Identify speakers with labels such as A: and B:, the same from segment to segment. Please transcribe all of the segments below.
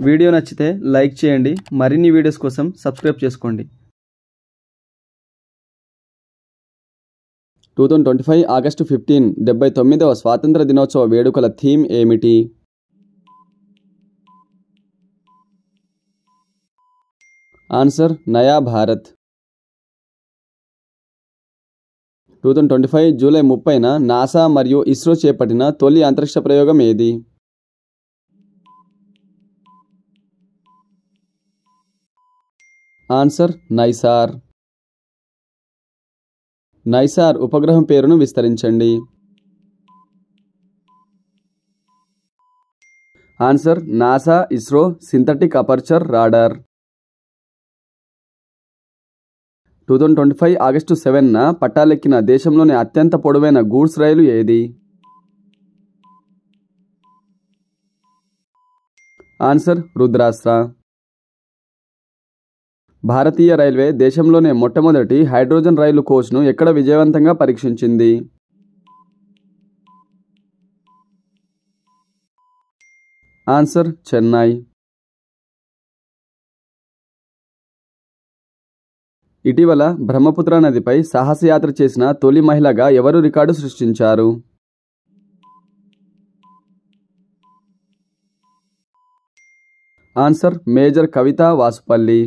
A: Video నచ్చితే like చేయండి. మరిన్ని వీడియోస్ కోసం సబ్స్క్రైబ్ చేసుకోండి. 2025 ఆగస్టు 15 79వ స్వాతంత్ర దినోత్సవ వేడుకల థీమ్ ఏమిటి? ఆన్సర్ నయా భారత్. 2025 జూలై 30న నాసా మరియు ఇస్రో చేపట్టిన తొలి అంతరిక్ష ప్రయోగం ఏది? Answer NISAR. నైసార్ ఉపగ్రహం పేరును విస్తరించండి. Answer NASA ISRO synthetic aperture radar. 2025 August 7న పట్టాలెక్కిన దేశంలోని అత్యంత పొడవైన గూడ్స్ రైలు ఏది? ఆన్సర్ రుద్రాస్త్ర. భారతీయ రైల్వే దేశంలోనే మొట్టమొదటి హైడ్రోజన్ రైలు కోచ్ను ఎక్కడ విజయవంతంగా పరీక్షించింది? ఆన్సర్ చెన్నై. ఇటీవల బ్రహ్మపుత్ర నదిపై సాహసయాత్ర చేసిన తొలి మహిళగా ఎవరు రికార్డు సృష్టించారు? ఆన్సర్ మేజర్ కవిత వాసుపల్లి.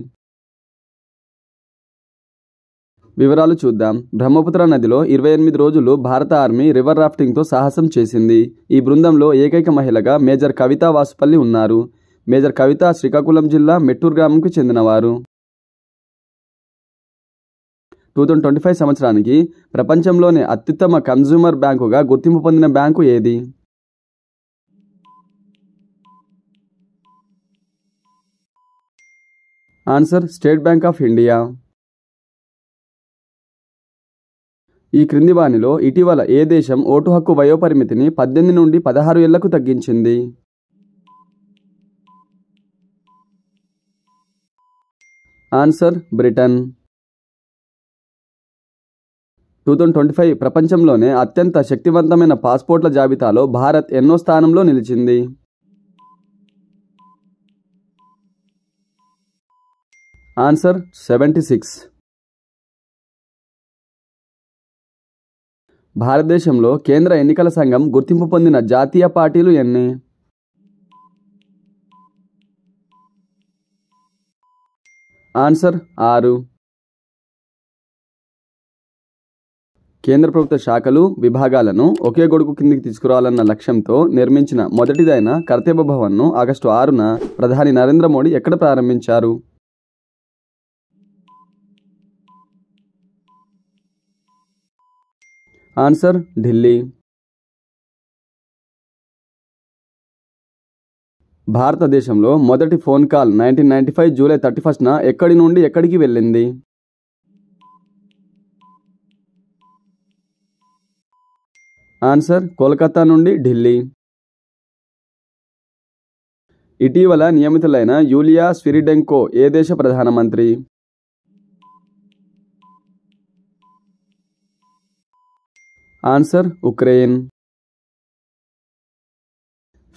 A: వివరాలు చూద్దాం. బ్రహ్మపుత్ర నదిలో 28 రోజులు భారత ఆర్మీ రివర్ రాఫ్టింగ్తో సాహసం చేసింది. ఈ బృందంలో ఏకైక మహిళగా మేజర్ కవిత వాసుపల్లి ఉన్నారు. మేజర్ కవిత శ్రీకాకుళం జిల్లా మెట్టూరు గ్రామంకు చెందినవారు. 2025 సంవత్సరానికి ప్రపంచంలోనే అత్యుత్తమ కన్జ్యూమర్ బ్యాంకుగా గుర్తింపు పొందిన బ్యాంకు ఏది? Answer state bank of India. ఈ క్రింది వానిలో ఇటీవల ఏ దేశం ఓటు హక్కు వయోపరిమితిని 18 నుండి 16 ఏళ్లకు తగ్గించింది? Answer Britain. 2025 ప్రపంచంలోనే అత్యంత శక్తివంతమైన పాస్పోర్ట్ల జాబితాలో భారత్ ఎన్నో స్థానంలో నిలిచింది? ఆన్సర్ 76. భారతదేశంలో కేంద్ర ఎన్నికల సంఘం గుర్తింపు పొందిన జాతీయ పార్టీలు ఎన్ని? ఆన్సర్ 6. కేంద్ర ప్రభుత్వ శాఖలు విభాగాలను ఒకే గొడుగు కిందికి తీసుకురావాలన్న లక్ష్యంతో నిర్మించిన మొదటిదైన కర్తవ్య భవన్ను ఆగస్టు 6న ప్రధాని నరేంద్ర మోడీ ఎక్కడ ప్రారంభించారు? ఆన్సర్ ఢిల్లీ. భారతదేశంలో మొదటి ఫోన్ కాల్ 1995 జూలై 31న ఎక్కడి నుండి ఎక్కడికి వెళ్ళింది? ఆన్సర్ కోల్కతా నుండి ఢిల్లీ. ఇటీవల నియమితులైన యూలియా స్విరిడెంకో ఏ దేశ ప్రధానమంత్రి? Answer Ukraine.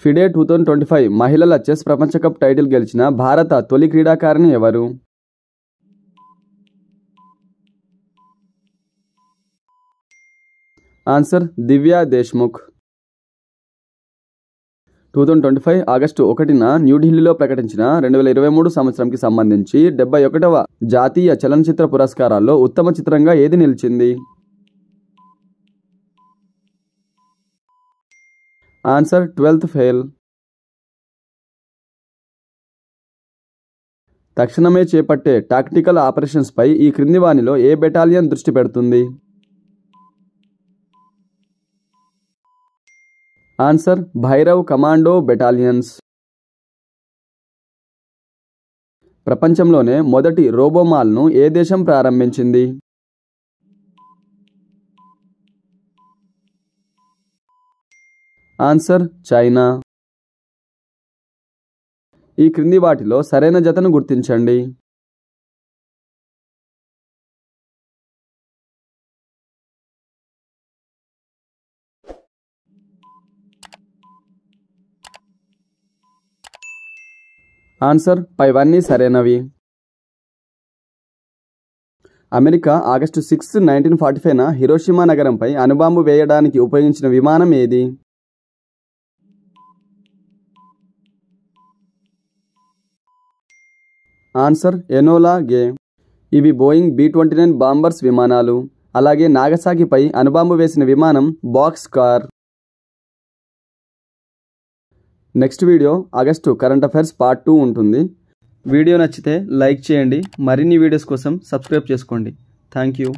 A: ఫిడే 2025 మహిళల చెస్ ప్రపంచ కప్ టైటిల్ గెలిచిన భారత తొలి క్రీడాకారిణి ఎవరు? ఆన్సర్ దివ్యా దేశ్ముఖ్. 2025 ఆగస్టు 1న న్యూఢిల్లీలో ప్రకటించిన 2023 సంవత్సరంకి సంబంధించి 71వ జాతీయ చలనచిత్ర పురస్కారాల్లో ఉత్తమ చిత్రంగా ఏది నిలిచింది? Answer 12th fail. తక్షణమే చేపట్టే టాక్టికల్ ఆపరేషన్స్పై ఈ క్రింది వానిలో ఏ బెటాలియన్ దృష్టి పెడుతుంది? Answer Bhairav commando battalions. ప్రపంచంలోనే మొదటి రోబోమాల్ను ఏ దేశం ప్రారంభించింది? Answer China. ఈ క్రింది వాటిలో సరైన జతను గుర్తించండి. ఆన్సర్ పైవన్నీ సరైనవి. అమెరికా ఆగస్టు 6, 1945న హిరోషిమా నగరంపై అణుబాంబు వేయడానికి ఉపయోగించిన విమానం ఏది? ఆన్సర్ ఎనోలా గే. ఇవి బోయింగ్ B-29 బాంబర్స్ విమానాలు. అలాగే నాగసాకిపై అణుబాంబు వేసిన విమానం box car. Next video August current affairs part 2 ఉంటుంది. వీడియో నచ్చితే లైక్ చేయండి. మరిన్ని వీడియోస్ కోసం సబ్స్క్రైబ్ చేసుకోండి. Thank you.